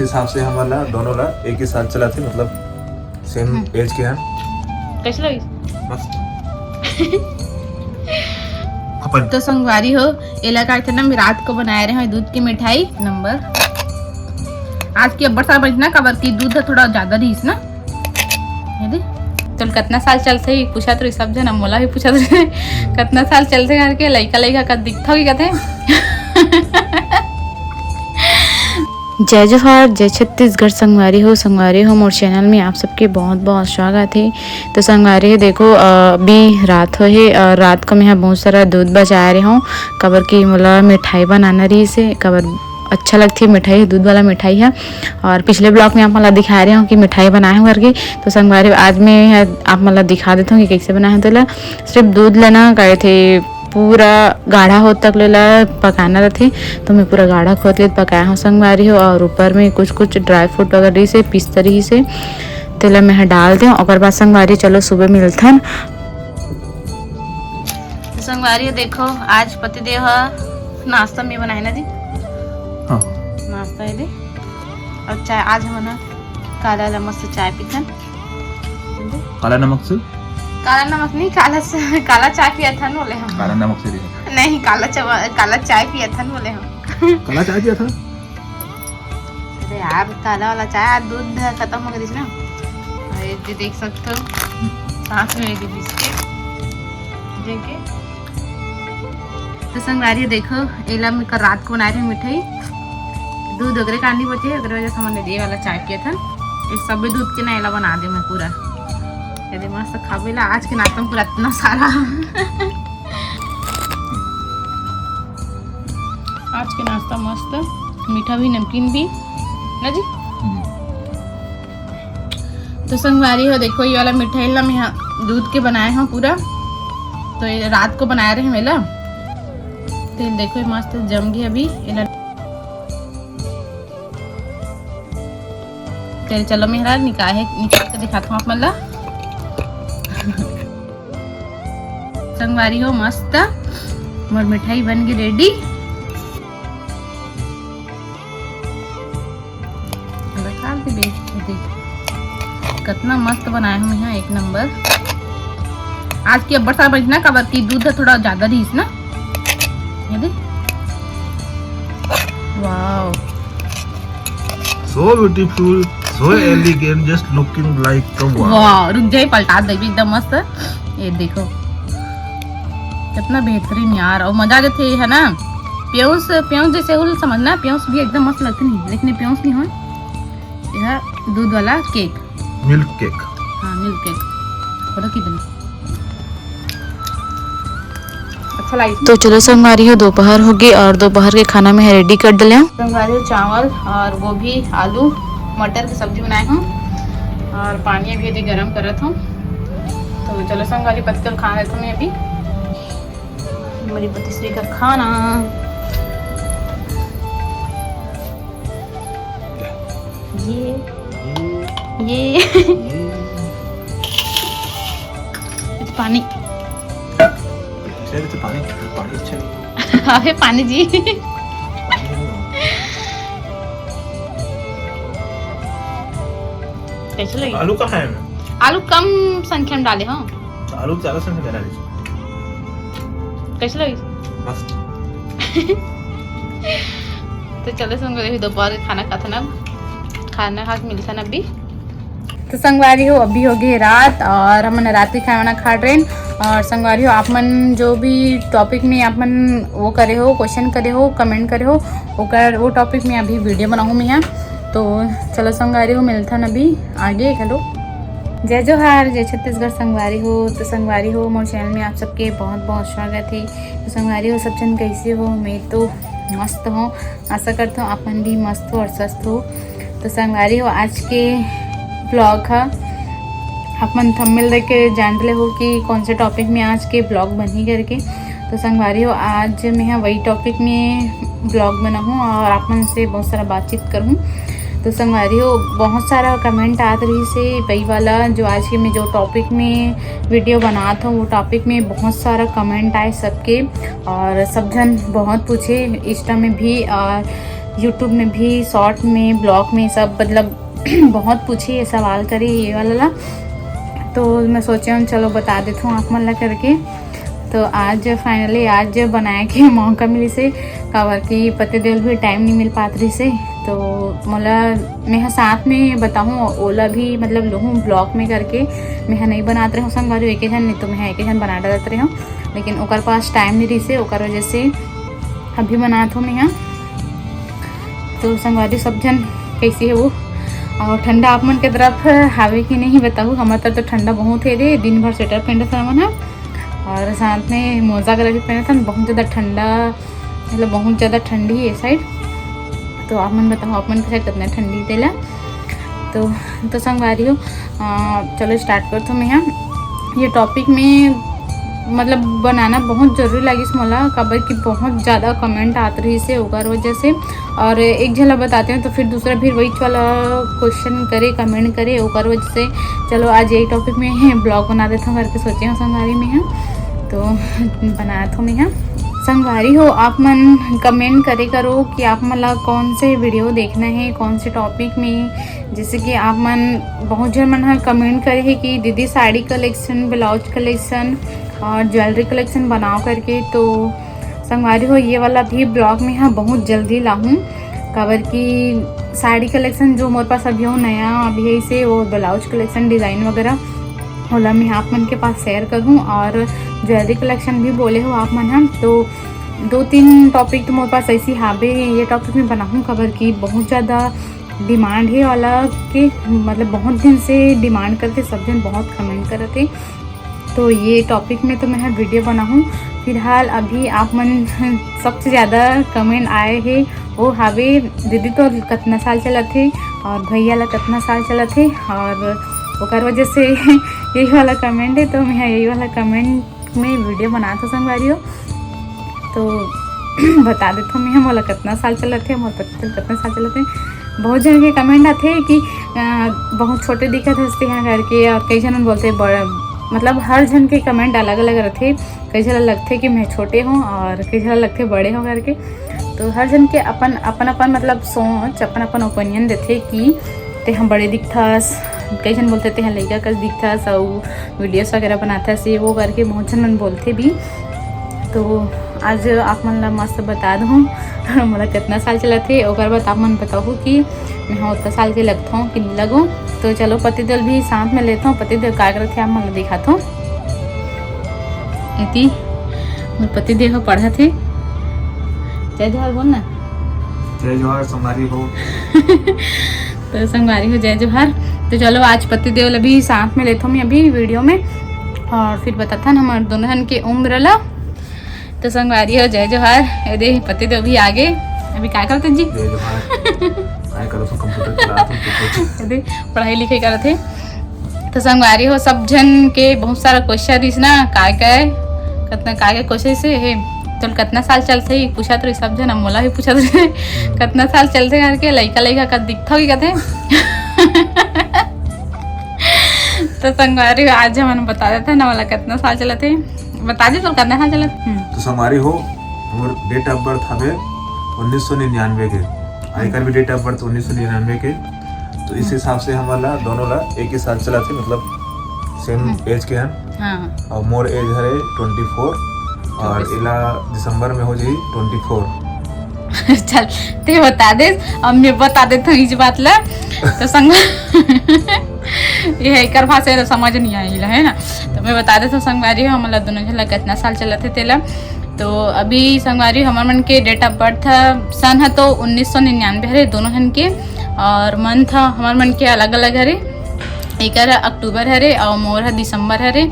इस हिसाब से हमारा दोनों ला एक ही साथ चला थे, मतलब सेम एज के हैं। कैसे लगी? मस्त। तो संगवारी हो एला का ना रात को बनाए रहे हैं दूध की मिठाई नंबर। आज की अब्बर साल बजना कबर की दूध थोड़ा ज्यादा रहीस ना यदि तो कितना साल चलते ही पूछा तो सब जन मोला भी पूछा तो कितना साल चलते करके लइका लइका का दिखता ही कहते जय जोहार, जय छत्तीसगढ़। संगवारी हो मोर चैनल में आप सबके बहुत बहुत स्वागत है। तो संगवारी देखो अभी रात हो है और रात को मैं बहुत सारा दूध बचा रही हूँ कबर की मोला मिठाई बनाना रही से कबर अच्छा लगती है मिठाई, दूध वाला मिठाई है। और पिछले ब्लॉग में आप मतलब दिखा रहे हो कि मिठाई बनाए हैं करके। तो संगवारी आज मैं आप मतलब दिखा देता हूँ कि कैसे बनाए हैं। तो सिर्फ दूध लेना गए थे, पूरा गाढ़ा हो तक लेला पकाना रहते, तो मैं पूरा गाढ़ा खोद ले पकाया हूँ संगवारी हो। और ऊपर में कुछ कुछ ड्राई फ्रूट वगैरह से पीस तरी से तेल में डाल दें और बाद संगवारी चलो सुबह मिलथन। तो संगवारी देखो आज पतिदेव नाश्ता में बनाए ना जी। हाँ। नाश्ता है और चाय आज हम ना काला नमक से चाय पीथन। काला नमक से? काला नमक नहीं, काला चाय पिया था बोले हम। काला नमक से नहीं, काला चाय पिया था बोले हम। काला चाय पिया था? अरे यार काला वाला चाय दूध खत्म हो गया ना। ये देख सकते हो साथ में एक बिस्किट देखे। तो संगवारी देखो एला में कर रात को बनाए थे मिठाई, दूध वगैरह काटनी बचे अगर वजह से मैंने ये वाला चाय पिया था। इस सब दूध के ना एला बना दे मैं पूरा यदि मस्त खावेला। आज के नाश्ता में पूरा इतना सारा आज के नाश्ता मस्त मीठा भी नमकीन भी ना जी। तो संगवारी हो देखो ये वाला मिठाई ला मैं दूध के बनाए हूँ पूरा, तो ये रात को बनाए रहे मेला। तो देखो मस्त जम गई अभी। चलो मेरा निकाल के दिखाता हूँ आप मतलब। संगवारी हो मस्त मोर मिठाई बन गई रेडी। कितना मस्त बनाया हूँ यहाँ एक नंबर। आज की अब्बर साल बजना कबर की दूध थोड़ा ज्यादा रहीस ना यदि। Wow so beautiful, so elegant, just looking like a wow। वाह रुक जाए पलटा दे एकदम मस्त। ये देखो कितना बेहतरीन यार और मजा आते है ना। प्याज जैसे उल समझना, प्याज भी एकदम मस्त लगती नहीं लेकिन प्याज नहीं हो। यह दूध वाला केक, मिल्क केक। हाँ मिल्क केक फोटो की बनी अच्छा लगी। तो चलो संगवारी हो दोपहर हो गई और दोपहर के खाना में रेडी कर डाले संगवारी हो चावल और गोभी आलू मटर की सब्जी बनाए हूँ और पानी अभी यदि गर्म करत हूँ। तो चलो संगवारी पत्तल खा रहे थे मैं अभी मेरी पतिश्री का खाना। ये पानी अरे पानी जी। कैसे लगी? आलू का है? आलू कम संख्या में डाले हाँ। आलू ज्यादा संख्या में डाले। कैसे लगी? मस्त। तो चलो संगवारी दोपहर खाना खाता ना, खाना खा के मिलता ना अभी। तो संगवारी हो अभी हो गई रात और हम रात की खाना खा रहे हैं। और संगवारी हो आप मन जो भी टॉपिक में आप मन वो करे हो, क्वेश्चन करे हो, कमेंट करे हो, वो टॉपिक में अभी वीडियो बनाऊँ मैं यहाँ। तो चलो संगवारी हो मिलता ना अभी आगे। हेलो जय जोहार, जय छत्तीसगढ़ संगवारी हो। तो संगवारी हो मोर चैनल में आप सबके बहुत बहुत स्वागत है। तो संगवारी हो सब जन कैसे हो? मैं तो मस्त हूँ, आशा करता हूँ अपन भी मस्त हो और स्वस्थ हो। तो संगवारी हो आज के ब्लॉग है अपन थंबनेल देख के जान रहे हो कि कौन से टॉपिक में आज के ब्लॉग बनी करके। तो संगवारी हो आज मैं वही टॉपिक में ब्लॉग बना हूँ और अपन से बहुत सारा बातचीत करूँ। तो संगवारी हो बहुत सारा कमेंट आते रही से वही वाला जो आज के मैं जो टॉपिक में वीडियो बनाता हूँ वो टॉपिक में बहुत सारा कमेंट आए सबके और सब जन बहुत पूछे इंस्टा में भी और यूट्यूब में भी, शॉर्ट में, ब्लॉग में, सब मतलब बहुत पूछी ये सवाल करी ये वाला। तो मैं सोचा हूँ चलो बता देती हूँ आप मन ला करके। तो आज फाइनली आज बनाए के मौका मिली से काबर की पति देवल भी टाइम नहीं मिल पात रही से। तो मोला मैं साथ में बताऊँ ओला भी मतलब लूँ ब्लॉग में करके मैं नहीं बनाते रही हूँ संगवारी एक जन, नहीं तो मैं एक जन बना डालते रही हूँ, लेकिन ओकर पास टाइम नहीं रही से ओकर वजह से अभी बनात हूँ मैं यहाँ। तो संगवारी सब जन कैसी है वो, और ठंडा आप मन के तरफ हावे कि नहीं बताऊँ। हमारे तरफ तो ठंडा बहुत है रे, दिन भर स्वेटर पहनते था मन और साथ में मोजा कलर भी पहना था। बहुत ज़्यादा ठंडा मतलब बहुत ज़्यादा ठंडी है साइड। तो आप मन बताओ आप मन के साइड कितना ठंडी देला। तो संगवारी हो चलो स्टार्ट करता हूँ मैं यहाँ। ये टॉपिक में मतलब बनाना बहुत ज़रूरी लगी मोला काबर कि बहुत ज़्यादा कमेंट आते रही से ओकर वजह से। और एक झला बताते हैं तो फिर दूसरा फिर वही वाला क्वेश्चन करे कमेंट करे ओकर वजह से चलो आज यही टॉपिक में ब्लॉग बना देता हूँ करके सोचे हूँ संगवारी में यहाँ। तो बनाया था मैं यहाँ। संगवारी हो आप मन कमेंट करे करो कि आप मला कौन से वीडियो देखना है कौन से टॉपिक में। जैसे कि आप मन बहुत जन मन कमेंट करे है कि दीदी साड़ी कलेक्शन, ब्लाउज कलेक्शन और ज्वेलरी कलेक्शन बनाओ करके। तो संगवारी हो ये वाला भी ब्लॉग में हाँ बहुत जल्दी लाऊँ काबर की साड़ी कलेक्शन जो मोर पास अभी हो नया अभी से वो ब्लाउज कलेक्शन डिज़ाइन वगैरह होला मैं आप मन के पास शेयर करूँ। और ज्वेलरी कलेक्शन भी बोले हो आप मन हम, तो 2-3 टॉपिक तो मेरे पास ऐसी हावे ये टॉपिक में बनाऊँ काबर की बहुत ज़्यादा डिमांड है वाला के मतलब बहुत दिन से डिमांड करते सब जन बहुत कमेंट करते। तो ये टॉपिक में तो मैं वीडियो बनाऊँ। फिलहाल अभी आप मन सबसे ज़्यादा कमेंट आए हैं वो हावे दीदी तो कितना साल चला थे और भैया ला कितना साल चला थे, और ओकर वजह से यही वाला कमेंट है। तो मैं यही वाला कमेंट में वीडियो बनाता संगवारी हो। तो बता देता हूँ मैं मोला कितना साल चला थे, मोर पति कितना साल चला थे। बहुत जन के कमेंट आते कि बहुत छोटे दिखत हंसते हैं करके, और कई जन बोलते बड़ा मतलब हर जन के कमेंट अलग अलग रहते। कई जन लगते कि मैं छोटे हूँ और कई जन लगते बड़े हों करके। तो हर जन के अपन अपन मतलब सोच अपन अपन ओपिनियन देते कि ते हम बड़े दिखथस, कई जन बोलते थे लड़का कस दिखथस और वीडियोस वगैरह बनाता से वो करके बहुत जन मन बोलते भी। तो आज आप मन ला मस्त बता दूँ मोला कितना साल चला थे और बाद आप मन बताऊँ कि मैं उतना साल के लगता हूँ कि नहीं लगूँ। तो चलो पतिदेव भी साथ में लेता हूँ, पतिदेव का करते थे आप मन दिखाता हूँ। इति मेरे पतिदेव पढ़ा थे। जय जोहार बोल ना। जय जोहार संगवारी हो। तो संगवारी हो जय जोहार। तो चलो आज पतिदेव अभी साथ में लेता हूँ मैं अभी वीडियो में और फिर बताता ना हमारे दोनों जन के उम्र ला। तो संगवारी हो जय जोहार। यदि पतिदेव भी आगे अभी क्या करते जी? जय जोहार। काय करो तो कंप्यूटर चलाते यदि पढ़ाई लिखाई करते। तो संगवारी हो सब जन के बहुत सारा क्वेश्चन दिस ना काय कितना काय क्वेश्चन से है। तो कितना साल चलते ही पूछा तो सब जन मोला भी पूछा तो कितना साल चलते करके लड़का का दिखता ही कहते। तो संगवारी आज हम बता देते ना वाला कितना साल चला थे बता दे। तो कितना साल चला? तो संगवारी हो मोर डेट ऑफ बर्थ हवे 1999 के, आईकर भी डेट ऑफ बर्थ 1999 के। तो इस हिसाब से हमारा दोनों ला एक ही साल चला थे मतलब सेम एज के हैं। हाँ। और मोर एज है 24 और इला दिसंबर में हो जाए 24। चल ते बता दे अब मैं बता देता हूँ इस बात ला। तो संग ये कर भाषा तो समझ नहीं आई है ना। तो मैं बता देता हूँ संगवारी हो हमारा दोनों झला कितना साल चला थे तेला। तो अभी संगवारी हमारे मन के डेट ऑफ बर्थ सन है तो 1999 है दोनों जन के, और मंथ हमारे मन के अलग अलग है। एक अक्टूबर है और मोर है दिसंबर है।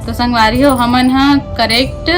तो संगवारी हो हमन हाँ करेक्ट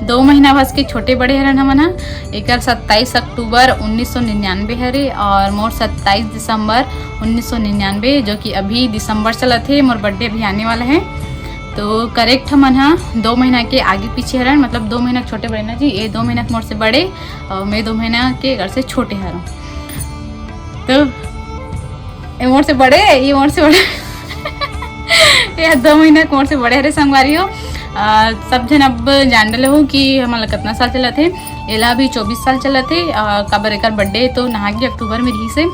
2 महीना बस के छोटे बड़े हरन हमन हाँ। एक 27 अक्टूबर 1999 है और मोर 27 दिसंबर 1999 जो कि अभी दिसंबर चला थे। मोर बर्थडे अभी आने वाला है। तो करेक्ट हमन हाँ 2 महीना के आगे पीछे हरन मतलब 2 महीना छोटे बड़े ना जी। ये 2 महीना मोर से बड़े और मैं 2 महीना के घर से छोटे हरन। तो ये मोर से बड़े ये मोर से बड़े ये 2 महीना मोर से बड़े हरे संगवारी हो। सब जन अब जान रहे हो कि हमारा कितना साल चला थे। एला भी 24 साल चला थे। काबर एकर बर्थडे तो नहा के अक्टूबर में रही से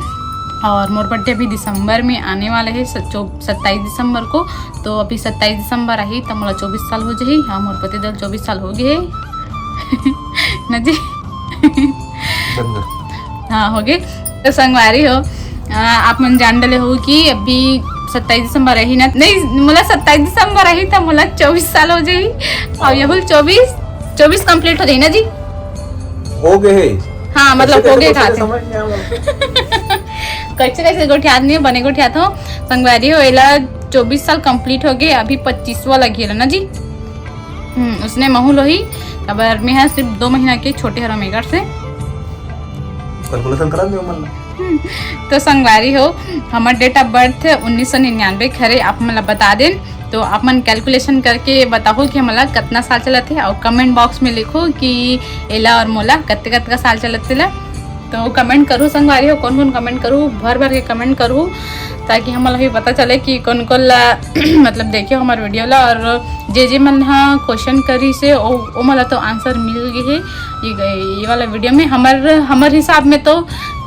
और मोर बर्थडे अभी दिसंबर में आने वाला है 27 दिसंबर को। तो अभी 27 दिसंबर आई तब मोला 24 साल हो जाही। हाँ मोर पति देव 24 साल हो गए न जी हाँ हो गए। तो संगवारी हो आप मन जान डले हो कि अभी 27 दिसंबर रही ना नहीं मोला 27 दिसंबर रही तो मोला 24 साल हो जाही और यहुल 24 कंप्लीट हो जाही ना जी हो गए। हाँ मतलब हो गए खाते कैसे गोठी आदमी नहीं बने गोठी आता हो संगवारी हो एला 24 साल कंप्लीट हो गए अभी 25वां लगी ना जी। उसने महू लोही अब मैं है सिर्फ 2 महीना के छोटे हरा मेगर से कैलकुलेशन करा दियो मन। तो संगवारी हो हमार डेट ऑफ बर्थ 1999 खरे आप मला बता दें तो आप मन कैलकुलेशन करके बताओ कि हमला कितना साल चला थे और कमेंट बॉक्स में लिखो कि एला और मोला कत्ते साल चलत ला। तो कमेंट करूँ संगवारी हो कौन कौन कमेंट करूँ भर के कमेंट करूँ ताकि हमला भी पता चले कि कौन कौन ला मतलब देखियो हमारे वीडियो ला और जे मन हाँ क्वेश्चन करी से ओ मला तो आंसर मिल गई है ये वाला वीडियो में। हमार हिसाब में तो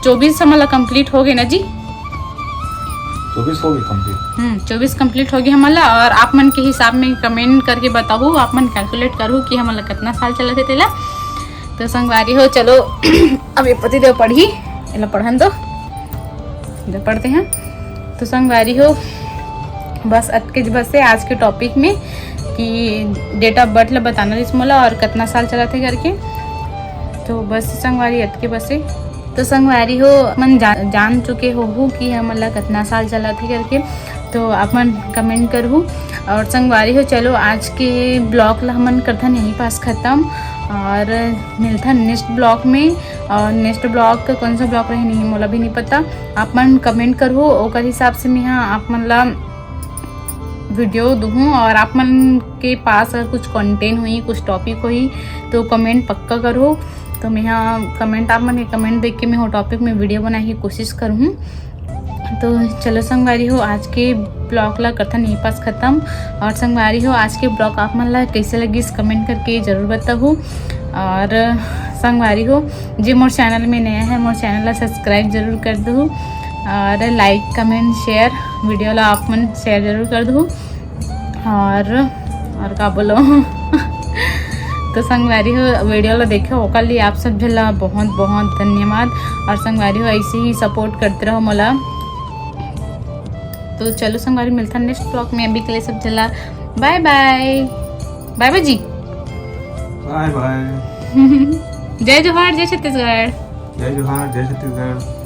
24 हमारा कंप्लीट हो गए ना जी 24 हो गई कंप्लीट। 24 कंप्लीट हो गई हमारा और आप मन के हिसाब में कमेंट करके बताओ आप मन कैलकुलेट करूँ कि हमारा कितना साल चला थे तेला। तो संगवारी हो चलो अब ये पति देव पढ़ी एला पढ़न दो जब पढ़ते हैं। तो संगवारी हो बस बस से आज के टॉपिक में कि डेट ऑफ बर्थ ला बताना इस मोला और कितना साल चला थे करके। तो बस संगवारी अत के बस से तो संगवारी हो मन जान चुके हो कि हमला कितना साल चला थे करके। तो आप मन कमेंट करूँ और संगवारी हो चलो आज के ब्लॉग ला हमन करथन यहीं पास ख़त्म और मिलता नेक्स्ट ब्लॉग में। और नेक्स्ट ब्लॉग का कौन सा ब्लॉग रहे नहीं मोला भी नहीं पता आप मन कमेंट करो ओकर हिसाब से मैं हाँ आप मन ला वीडियो दूँ और आप मन के पास अगर कुछ कंटेंट हुई कुछ टॉपिक हुई तो कमेंट पक्का करो। तो मैं यहाँ कमेंट आप मन के कमेंट देख के मैं वो टॉपिक में वीडियो बनाने की कोशिश करूँ। तो चलो संगवारी हो आज के ब्लॉग ला करता नहीं पास ख़त्म और संगवारी हो आज के ब्लॉग आप मन ला कैसे लगी इस कमेंट करके ज़रूर बताओ। और संगवारी हो जो मोर चैनल में नया है मोर चैनल ला सब्सक्राइब जरूर कर दो और लाइक कमेंट शेयर वीडियो ला आप मन शेयर जरूर कर दो और का बोलो तो संगवारी हो वीडियो ला देखो ओकर लिए आप सब झला बहुत बहुत धन्यवाद और संगवारी हो ऐसे ही सपोर्ट करते रहो मोला। तो चलो संगवारी मिलता नेक्स्ट ब्लॉग में अभी के लिए सब चला बाय बाय बाय बाय जी बाय बाय जय जोहार जय छत्तीसगढ़ जय जोहार जय छत्तीसगढ़।